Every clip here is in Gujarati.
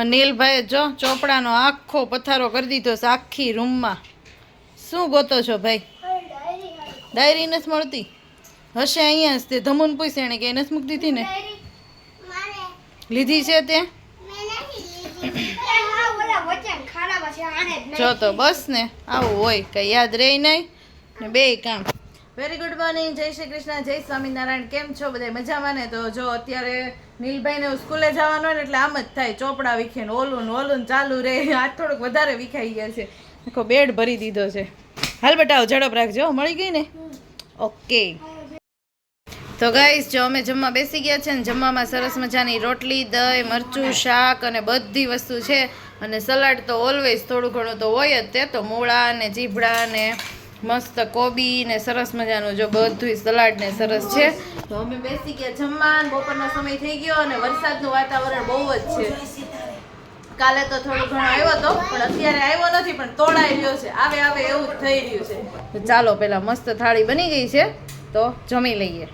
નીલભાઈ જો ચોપડાનો આખો પથારો કરી દીધો છે આખી રૂમમાં. શું ગોતો છો ભાઈ? ડાયરી નથી મળતી? હશે અહીંયા જ. તે ધમુન પૂછે એને કે નથી મૂકી દીધી ને? લીધી છે તે? જો તો બસ ને આવું હોય કઈ યાદ રહી નહીં ને બે કામ. વેરી ગુડ મોર્નિંગ, જય શ્રી કૃષ્ણ, જય સ્વામિનારાયણ. કેમ છો બધા? મજામાં ને? તો જો અત્યારે નીલભાઈને સ્કૂલે જવાનું હોય ને એટલે આમ જ થાય, ચોપડા વિખે ને ઓલું ચાલુ રહે. આજ થોડુંક વધારે વિખાઈ ગયા છે. આખો બેડ ભરી દીધો છે. હાલ બટાવો, ઝડપ રાખજો. મળી ગઈ ને? ઓકે. તો ગાઈસ જો અમે જમવા બેસી ગયા છે ને જમવામાં સરસ મજાની રોટલી, દહીં, મરચું, શાક અને બધી વસ્તુ છે. અને સલાડ તો ઓલવેઝ થોડું ઘણું તો હોય જ. તે તો મૂળા ને ચીભડા ને મસ્ત કોબી ને સરસ મજાનું જો બધું સલાડ ને સરસ છે. તો અમે બેસી ગયા જમવા. બપોરનો સમય થઈ ગયો અને વરસાદનું વાતાવરણ બહુ જ છે. કાલે તો થોડો ઘણો આવ્યો હતો પણ અત્યારે આવ્યો નથી, પણ તોડાઈ રહ્યો છે. આવે એવું જ થઈ રહ્યું છે. તો ચાલો પેલા મસ્ત થાળી બની ગઈ છે તો જમી લઈએ.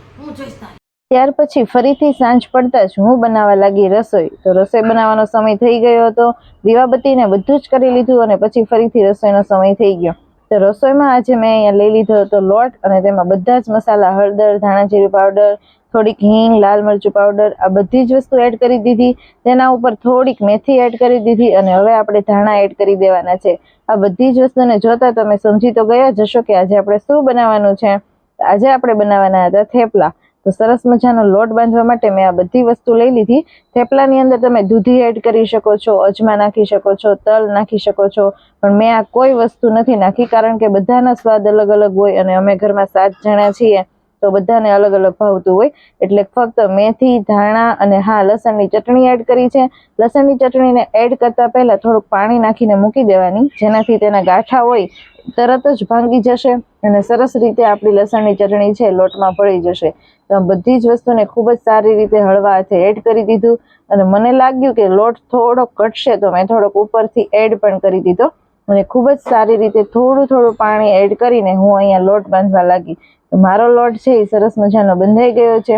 ત્યાર પછી ફરીથી સાંજ પડતા જ હું બનાવવા લાગી રસોઈ. તો રસોઈ બનાવવાનો સમય થઈ ગયો હતો. દીવાબત્તીને બધું જ કરી લીધું અને પછી ફરીથી રસોઈનો સમય થઈ ગયો. તો રસોઈમાં આજે મેં અહીંયા લઈ લીધો હતો લોટ અને તેમાં બધા જ મસાલા, હળદર, ધાણા જીરું પાવડર, થોડીક હિંગ, લાલ મરચું પાવડર, આ બધી જ વસ્તુ એડ કરી દીધી. તેના ઉપર થોડીક મેથી એડ કરી દીધી અને હવે આપણે ધાણા એડ કરી દેવાના છે. આ બધી જ વસ્તુને જોતા તમે સમજી તો ગયા જશો કે આજે આપણે શું બનાવવાનું છે. આજે આપણે બનાવવાના હતા થેપલા. તો સરસ મજાનો લોટ બાંધવા માટે મેં આ બધી વસ્તુ લઈ લીધી. થેપલાની અંદર તમે દૂધી એડ કરી શકો છો, અજમા નાખી શકો છો, તલ નાખી શકો છો, પણ મેં આ કોઈ વસ્તુ નથી નાખી કારણ કે બધાના સ્વાદ અલગ અલગ હોય અને અમે ઘરમાં 7 જણા છીએ તો બધાને અલગ અલગ ભાવતું હોય. એટલે ફક્ત મેથી, ધાણા અને હા લસણની ચટણી એડ કરી છે. લસણની ચટણીને એડ કરતા પહેલા થોડુંક પાણી નાખીને મૂકી દેવાની, જેનાથી તેના ગાંઠા હોય તરત જ ભાંગી જશે અને સરસ રીતે આપણી લસણની ચટણી છે લોટમાં ભળી જશે. તો બધી જ વસ્તુને ખૂબ જ સારી રીતે હળવા હાથે એડ કરી દીધું અને મને લાગ્યું કે લોટ થોડોક ઘટશે તો મેં થોડોક ઉપરથી એડ પણ કરી દીધો અને ખૂબ જ સારી રીતે થોડું પાણી એડ કરીને હું અહીંયા લોટ બાંધવા લાગી. મારો લોટ છે એ સરસ મજાનો બંધાઈ ગયો છે.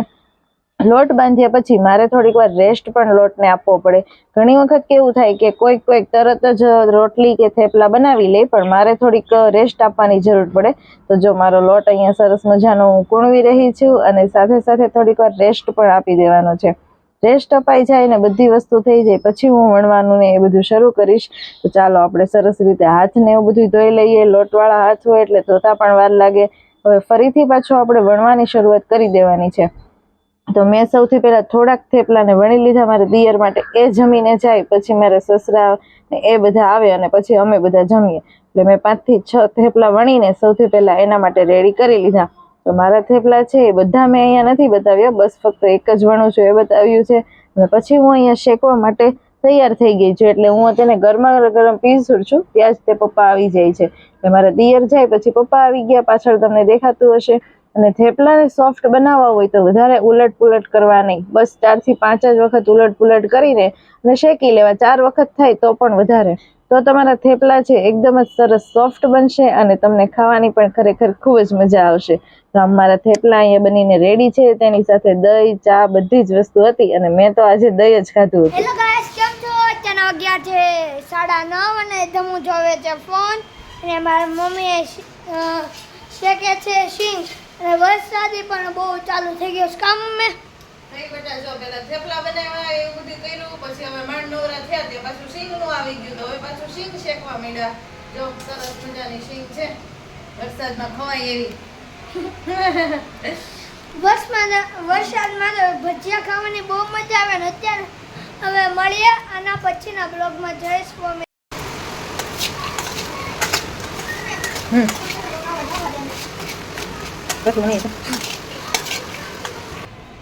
લોટ બાંધ્યા પછી મારે થોડીક વાર રેસ્ટ પણ લોટને આપવો પડે. ઘણી વખત કેવું થાય કે કોઈક તરત જ રોટલી કે થેપલા બનાવી લે, પણ મારે થોડીક રેસ્ટ આપવાની જરૂર પડે. તો જો મારો લોટ અહીંયા સરસ મજાનો હું કૂણવી રહી છું અને સાથે સાથે થોડીક વાર રેસ્ટ પણ આપી દેવાનો છે. રેસ્ટ અપાઈ જાય ને બધી વસ્તુ થઈ જાય પછી હું વણવાનું ને એ બધું શરૂ કરીશ. તો ચાલો આપણે સરસ રીતે હાથને એવું બધું ધોઈ લઈએ. લોટવાળા હાથ હોય એટલે ધોતા પણ વાર લાગે. હવે ફરીથી પાછું આપણે વણવાની શરૂઆત કરી દેવાની છે. તો મેં સૌથી પહેલા થોડાક થેપલાને વણી લીધા મારા દિયર માટે. એ જમીને જાય પછી મારા સસરા એ બધા આવે અને પછી અમે બધા જમીએ. એટલે મેં 5 થી 6 થેપલા વણીને સૌથી પહેલા એના માટે રેડી કરી લીધા. તો મારા થેપલા છે એ બધા મેં અહીંયા નથી બતાવ્યા, બસ ફક્ત એક જ વણું છું એ બતાવ્યું છે. અને પછી હું અહીંયા શેકવા માટે તૈયાર થઈ ગઈ છું. એટલે હું તેને ગરમ પીસું છું ત્યાં જ તે પપ્પા આવી જાય છે. મારા દિયર જાય પછી પપ્પા આવી ગયા, પાછળ તમને દેખાતું હશે. અને થેપલાને સોફ્ટ બનાવવા હોય તો વધારે ઉલટ પુલટ કરવા નહીં, બસ 4 થી 5 જ વખત ઉલટ પુલટ કરીને અને શેકી લેવા. 4 વખત થાય તો પણ વધારે. તો તમારા થેપલા છે એકદમ જ સરસ સોફ્ટ બનશે અને તમને ખાવાની પણ ખરેખર ખૂબ જ મજા આવશે. તો અમારા થેપલા અહીંયા બનીને રેડી છે. તેની સાથે દહીં, ચા બધી જ વસ્તુ હતી અને મેં તો આજે દહીં જ ખાધું હતું. હેલો ગાઈસ, કેમ છો? અત્યારના વાગ્યા છે 9:30 અને ધમુ જોવે છે ફોન અને મારા મમ્મીએ શેકે છે સિંગ અને વરસાદી પણ બહુ ચાલુ થઈ ગયો છે. કામ મમ્મી નહીં બેટા, જો પેલા થેપલા બનાવ્યા એવું બધું કર્યું, પછી હવે માંડ નવરા થયા તે પાછું સિંગનું આવી ગયું. તો હવે પાછું સિંગ શેકવા માંડ્યા. જો સરસ મજાની સિંગ છે, વરસાદમાં ખવાય એવી. વરસાદમાં ભજીયા ખાવાની બહુ મજા આવે ને અત્યારે હવે મળીએ આના પછીના બ્લોગમાં. જય સ્વામી.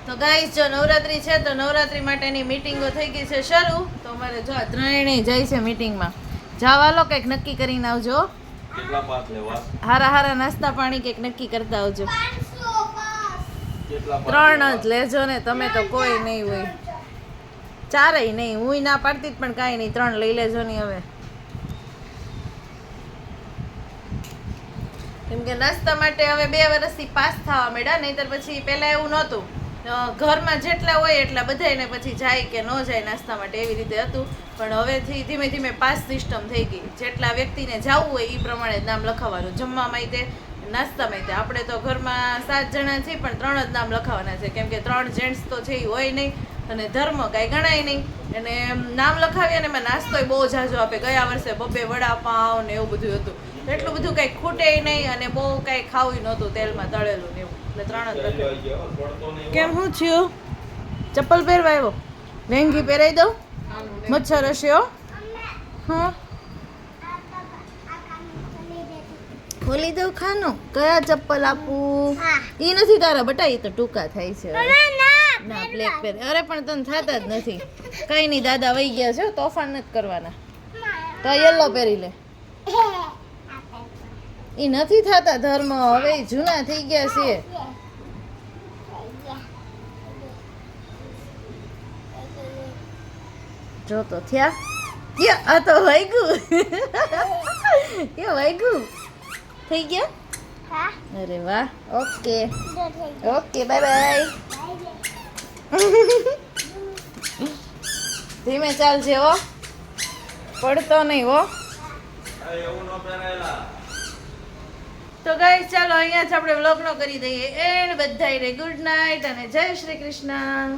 તો ગાઈસ જો નવરાત્રી છે તો નવરાત્રી માટેની મીટિંગો થઈ ગઈ છે શરૂ. તો અમારે જો આ ત્રણેય જાય છે મીટિંગમાં. જાવા લો કંઈક નક્કી કરીને આવજો. હારા નાસ્તા પાણી કંઈક નક્કી કરતા આવજો. 3 જ લેજો ને તમે, તો કોઈ નહીં હોય. 4ય નહીં, હું ના પાડતી જ પણ કાંઈ નહીં, 3 લઈ લેજો ને હવે. કેમ કે નાસ્તા માટે હવે 2 વર્ષથી પાસ થવા માંડ્યા, નહીંતર પછી પહેલા એવું નહોતું. ઘરમાં જેટલા હોય એટલા બધાને પછી જાય કે ન જાય નાસ્તા માટે એવી રીતે હતું. પણ હવેથી ધીમે ધીમે પાસ સિસ્ટમ થઈ ગઈ. જેટલા વ્યક્તિને જવું હોય એ પ્રમાણે જ નામ લખાવવાનું. જમવામાં તે નાસ્તામાં તે આપણે તો ઘરમાં 7 જણા છીએ પણ 3 જ નામ લખાવવાના છે, કેમ કે 3 જેન્ટ્સ તો છે એ હોય નહીં અને ધર્મ કાંઈ ગણાય નહીં. અને નામ લખાવીએ ને એમાં નાસ્તોય બહુ ઝાઝો આપે. ગયા વર્ષે 2 વડાપાવ ને એવું બધું હતું. તો એટલું બધું કાંઈ ખૂટે નહીં અને બહુ કાંઈ ખાવું નહોતું તેલમાં તળેલું ને એવું, એટલે 3 જ લખાવ્યું. કેમ શું થયું? ચપ્પલ પહેરવા આવ્યો? લેંગી પહેરાઈ દઉં? મચ્છર હશે હો. હા, ખોલી દઉં ખાનું? કયા ચપ્પલ આપું? ઈ નથી તારા બટા, ઈ તો ટૂંકા થાય છે. ના, બ્લેક પહેર. અરે પણ તને થતા જ નથી. કઈ નહીં, દાદા વહી ગયા છે, તોફાન નથી કરવાના. તો યલો પહેરી લે. ઈ નથી થતા ધર્મ, હવે ઈ જૂના થઈ ગયા છે. જો તો થયા. આ તો વાગ્યું. એ વાગ્યું થઈ ગયા. અરે વાહ. Okay okay, bye bye. ધીમે ચાલજે હો, પડતો નહીં હો. તો ગાઈસ ચાલો અહીંયા જ આપણે વ્લોગનો કરી દઈએ એન્ડ. બધાને ગુડ નાઇટ અને જય શ્રી કૃષ્ણ.